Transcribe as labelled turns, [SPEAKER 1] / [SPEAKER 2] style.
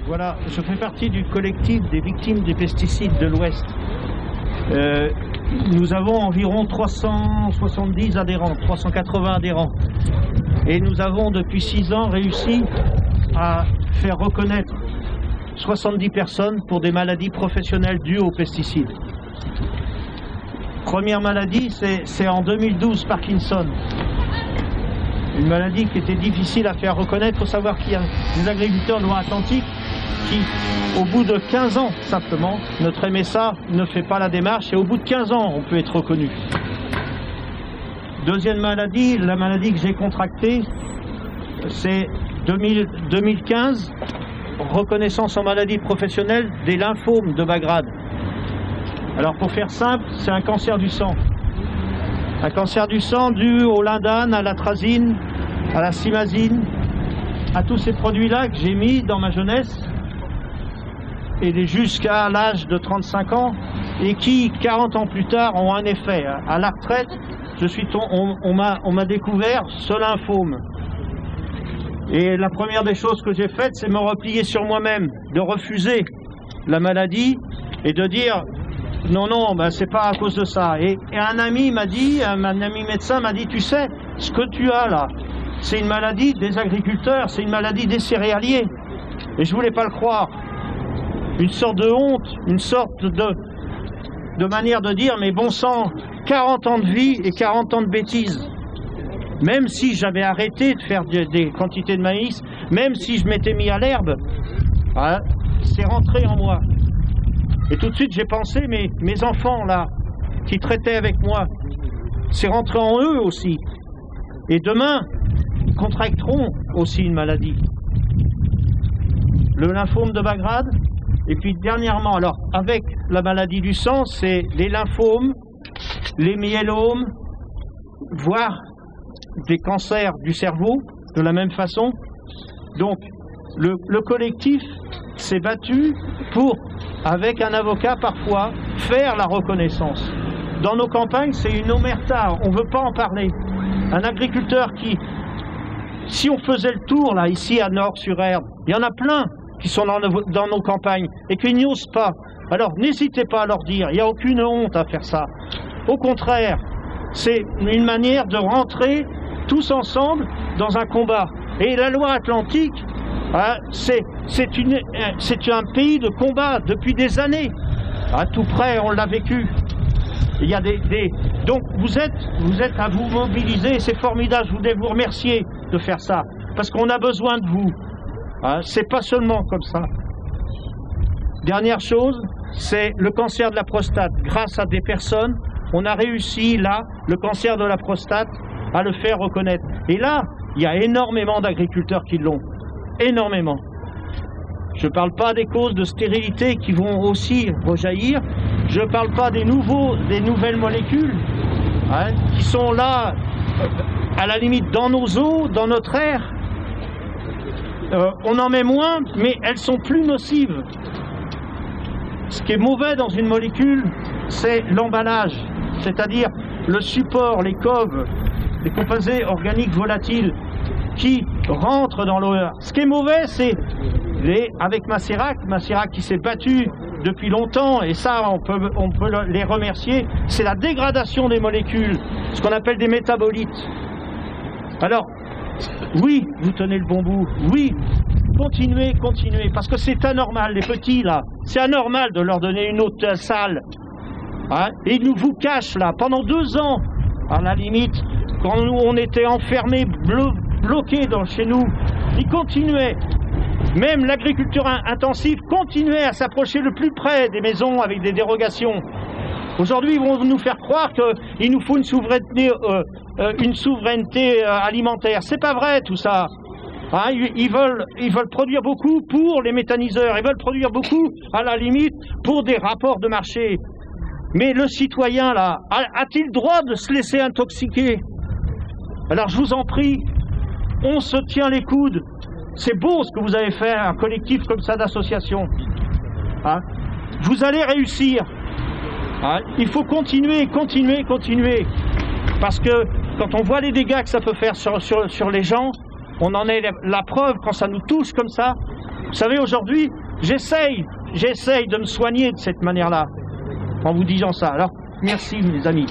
[SPEAKER 1] Voilà, je fais partie du collectif des victimes des pesticides de l'Ouest. Nous avons environ 370 adhérents, 380 adhérents. Et nous avons depuis 6 ans réussi à faire reconnaître 70 personnes pour des maladies professionnelles dues aux pesticides. Première maladie, c'est en 2012 Parkinson. Une maladie qui était difficile à faire reconnaître. Il faut savoir qu'il y a des agriculteurs de Loire-Atlantique qui, au bout de 15 ans simplement, notre MSA ne fait pas la démarche et au bout de 15 ans, on peut être reconnu. Deuxième maladie, la maladie que j'ai contractée, c'est 2015, reconnaissance en maladie professionnelle des lymphomes de bas grade. Alors pour faire simple, c'est un cancer du sang. Un cancer du sang dû au lindane, à l'atrazine, à la simazine, à tous ces produits-là que j'ai mis dans ma jeunesse et jusqu'à l'âge de 35 ans et qui, 40 ans plus tard, ont un effet. À la retraite, on m'a découvert ce lymphome. Et la première des choses que j'ai faites, c'est me replier sur moi-même, de refuser la maladie et de dire non, non, ben, c'est pas à cause de ça. Et un ami m'a dit, un ami médecin m'a dit, tu sais, ce que tu as là, c'est une maladie des agriculteurs, c'est une maladie des céréaliers. Et je voulais pas le croire. Une sorte de honte, une sorte de manière de dire, mais bon sang, 40 ans de vie et 40 ans de bêtises. Même si j'avais arrêté de faire des quantités de maïs, même si je m'étais mis à l'herbe, hein, c'est rentré en moi. Et tout de suite j'ai pensé, mais mes enfants là, qui traitaient avec moi, c'est rentré en eux aussi. Et demain, ils contracteront aussi une maladie. Le lymphome de bas grade, et puis dernièrement, alors avec la maladie du sang, c'est les lymphomes, les myélomes, voire des cancers du cerveau, de la même façon. Donc, le collectif s'est battu pour, avec un avocat parfois, faire la reconnaissance. Dans nos campagnes, c'est une omerta, on ne veut pas en parler. Un agriculteur qui, si on faisait le tour, là, ici à Nord-sur-Erdre, il y en a plein qui sont dans nos campagnes et qui n'osent pas. Alors, n'hésitez pas à leur dire, il n'y a aucune honte à faire ça. Au contraire, c'est une manière de rentrer tous ensemble dans un combat. Et la Loire-Atlantique, hein, c'est un pays de combat depuis des années. À tout près, on l'a vécu. Il y a donc vous êtes à vous mobiliser, c'est formidable, je voulais vous remercier de faire ça, parce qu'on a besoin de vous. Hein, c'est pas seulement comme ça. Dernière chose, c'est le cancer de la prostate. Grâce à des personnes, on a réussi là, le cancer de la prostate, à le faire reconnaître. Et là, il y a énormément d'agriculteurs qui l'ont. Énormément. Je ne parle pas des causes de stérilité qui vont aussi rejaillir. Je ne parle pas des nouvelles molécules, hein, qui sont là, à la limite, dans nos eaux, dans notre air. On en met moins, mais elles sont plus nocives. Ce qui est mauvais dans une molécule, c'est l'emballage, c'est-à-dire le support, les coves, les composés organiques volatiles qui rentrent dans l'eau. Ce qui est mauvais, c'est avec Macérac qui s'est battu depuis longtemps, et ça on peut les remercier, c'est la dégradation des molécules, ce qu'on appelle des métabolites. Alors, oui, vous tenez le bon bout, oui, continuez, parce que c'est anormal, les petits là, c'est anormal de leur donner une eau sale. Hein, et ils vous cachent là, pendant 2 ans, à la limite, quand nous on était enfermés, bloqués chez nous, ils continuaient. Même l'agriculture intensive continuait à s'approcher le plus près des maisons avec des dérogations. Aujourd'hui, ils vont nous faire croire qu'il nous faut une souveraineté alimentaire. C'est pas vrai tout ça. Hein, ils veulent produire beaucoup pour les méthaniseurs, ils veulent produire beaucoup, à la limite, pour des rapports de marché. Mais le citoyen, là, a-t-il le droit de se laisser intoxiquer? Alors je vous en prie, on se tient les coudes. C'est beau ce que vous avez fait, un collectif comme ça d'association. Hein, vous allez réussir. Hein, il faut continuer, continuer, continuer. Parce que quand on voit les dégâts que ça peut faire sur les gens, on en est la preuve quand ça nous touche comme ça. Vous savez, aujourd'hui, j'essaye de me soigner de cette manière-là, en vous disant ça. Alors, merci, mes amis.